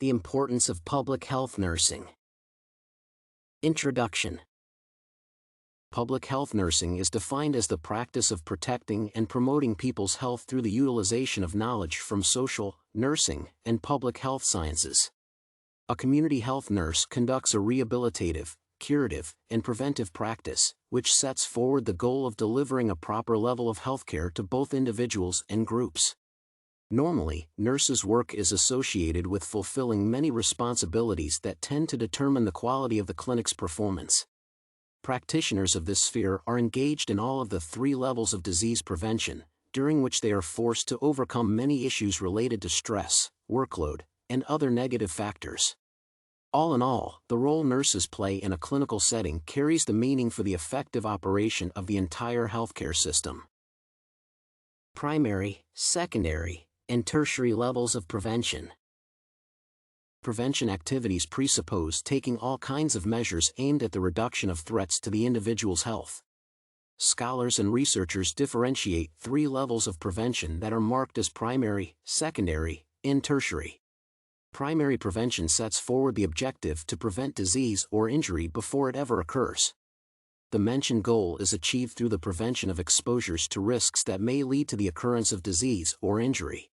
The importance of public health nursing. Introduction. Public health nursing is defined as the practice of protecting and promoting people's health through the utilization of knowledge from social, nursing, and public health sciences. A community health nurse conducts a rehabilitative, curative, and preventive practice, which sets forward the goal of delivering a proper level of healthcare to both individuals and groups. Normally, nurses' work is associated with fulfilling many responsibilities that tend to determine the quality of the clinic's performance. Practitioners of this sphere are engaged in all of the 3 levels of disease prevention, during which they are forced to overcome many issues related to stress, workload, and other negative factors. All in all, the role nurses play in a clinical setting carries the meaning for the effective operation of the entire healthcare system. Primary, secondary, and tertiary levels of prevention. Prevention activities presuppose taking all kinds of measures aimed at the reduction of threats to the individual's health. Scholars and researchers differentiate 3 levels of prevention that are marked as primary, secondary, and tertiary. Primary prevention sets forward the objective to prevent disease or injury before it ever occurs. The mentioned goal is achieved through the prevention of exposures to risks that may lead to the occurrence of disease or injury.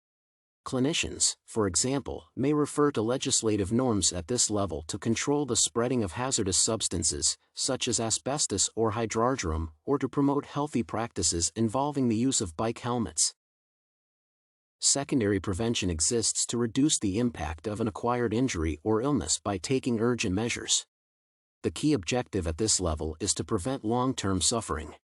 Clinicians, for example, may refer to legislative norms at this level to control the spreading of hazardous substances, such as asbestos or hydrargyrum, or to promote healthy practices involving the use of bike helmets. Secondary prevention exists to reduce the impact of an acquired injury or illness by taking urgent measures. The key objective at this level is to prevent long-term suffering.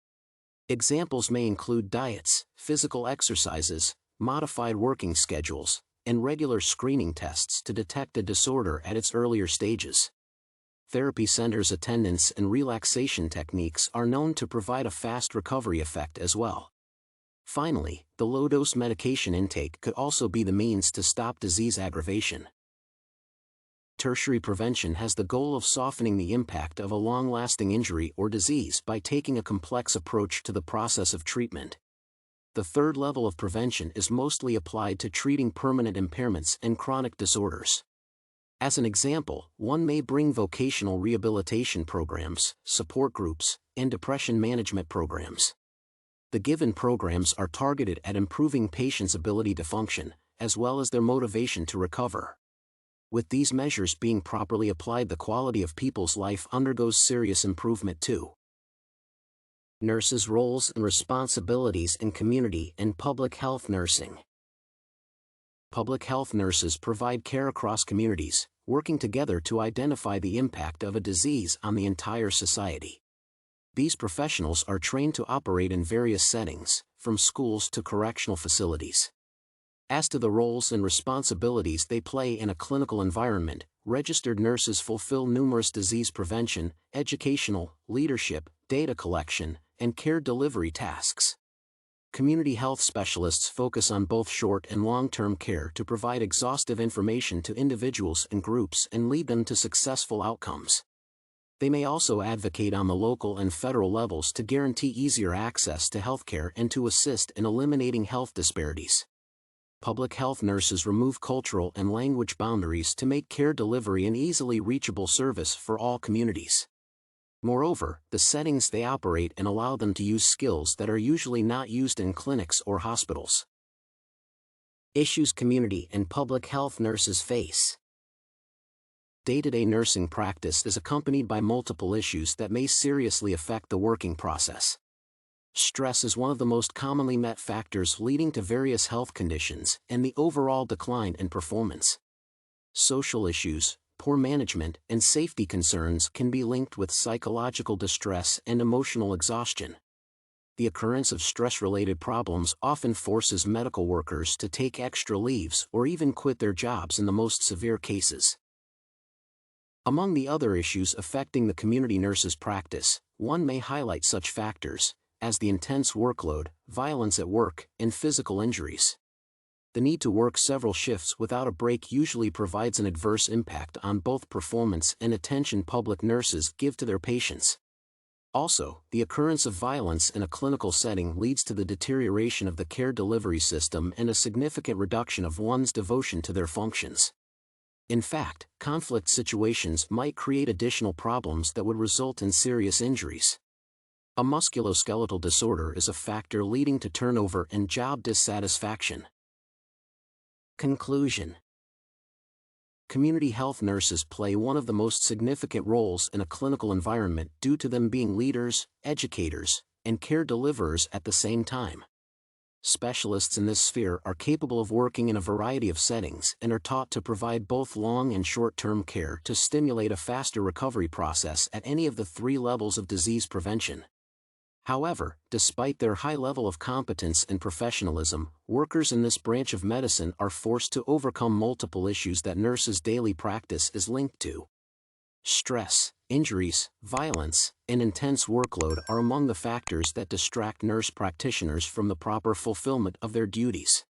Examples may include diets, physical exercises, modified working schedules, and regular screening tests to detect a disorder at its earlier stages. Therapy centers' attendance and relaxation techniques are known to provide a fast recovery effect as well. Finally, the low-dose medication intake could also be the means to stop disease aggravation. Tertiary prevention has the goal of softening the impact of a long-lasting injury or disease by taking a complex approach to the process of treatment. The 3rd level of prevention is mostly applied to treating permanent impairments and chronic disorders. As an example, one may bring vocational rehabilitation programs, support groups, and depression management programs. The given programs are targeted at improving patients' ability to function, as well as their motivation to recover. With these measures being properly applied, the quality of people's life undergoes serious improvement too. Nurses' roles and responsibilities in community and public health nursing. Public health nurses provide care across communities, working together to identify the impact of a disease on the entire society. These professionals are trained to operate in various settings, from schools to correctional facilities. As to the roles and responsibilities they play in a clinical environment, registered nurses fulfill numerous disease prevention, educational, leadership, data collection, and care delivery tasks. Community health specialists focus on both short and long-term care to provide exhaustive information to individuals and groups and lead them to successful outcomes. They may also advocate on the local and federal levels to guarantee easier access to healthcare and to assist in eliminating health disparities. Public health nurses remove cultural and language boundaries to make care delivery an easily reachable service for all communities. Moreover, the settings they operate in allow them to use skills that are usually not used in clinics or hospitals. Issues community and public health nurses face. Day-to-day nursing practice is accompanied by multiple issues that may seriously affect the working process. Stress is one of the most commonly met factors leading to various health conditions and the overall decline in performance. Social issues, poor management, and safety concerns can be linked with psychological distress and emotional exhaustion. The occurrence of stress-related problems often forces medical workers to take extra leaves or even quit their jobs in the most severe cases. Among the other issues affecting the community nurse's practice, one may highlight such factors as the intense workload, violence at work, and physical injuries. The need to work several shifts without a break usually provides an adverse impact on both performance and attention public nurses give to their patients. Also, the occurrence of violence in a clinical setting leads to the deterioration of the care delivery system and a significant reduction of one's devotion to their functions. In fact, conflict situations might create additional problems that would result in serious injuries. A musculoskeletal disorder is a factor leading to turnover and job dissatisfaction. Conclusion. Community health nurses play one of the most significant roles in a clinical environment due to them being leaders, educators, and care deliverers at the same time. Specialists in this sphere are capable of working in a variety of settings and are taught to provide both long and short-term care to stimulate a faster recovery process at any of the 3 levels of disease prevention. However, despite their high level of competence and professionalism, workers in this branch of medicine are forced to overcome multiple issues that nurses' daily practice is linked to. Stress, injuries, violence, and intense workload are among the factors that distract nurse practitioners from the proper fulfillment of their duties.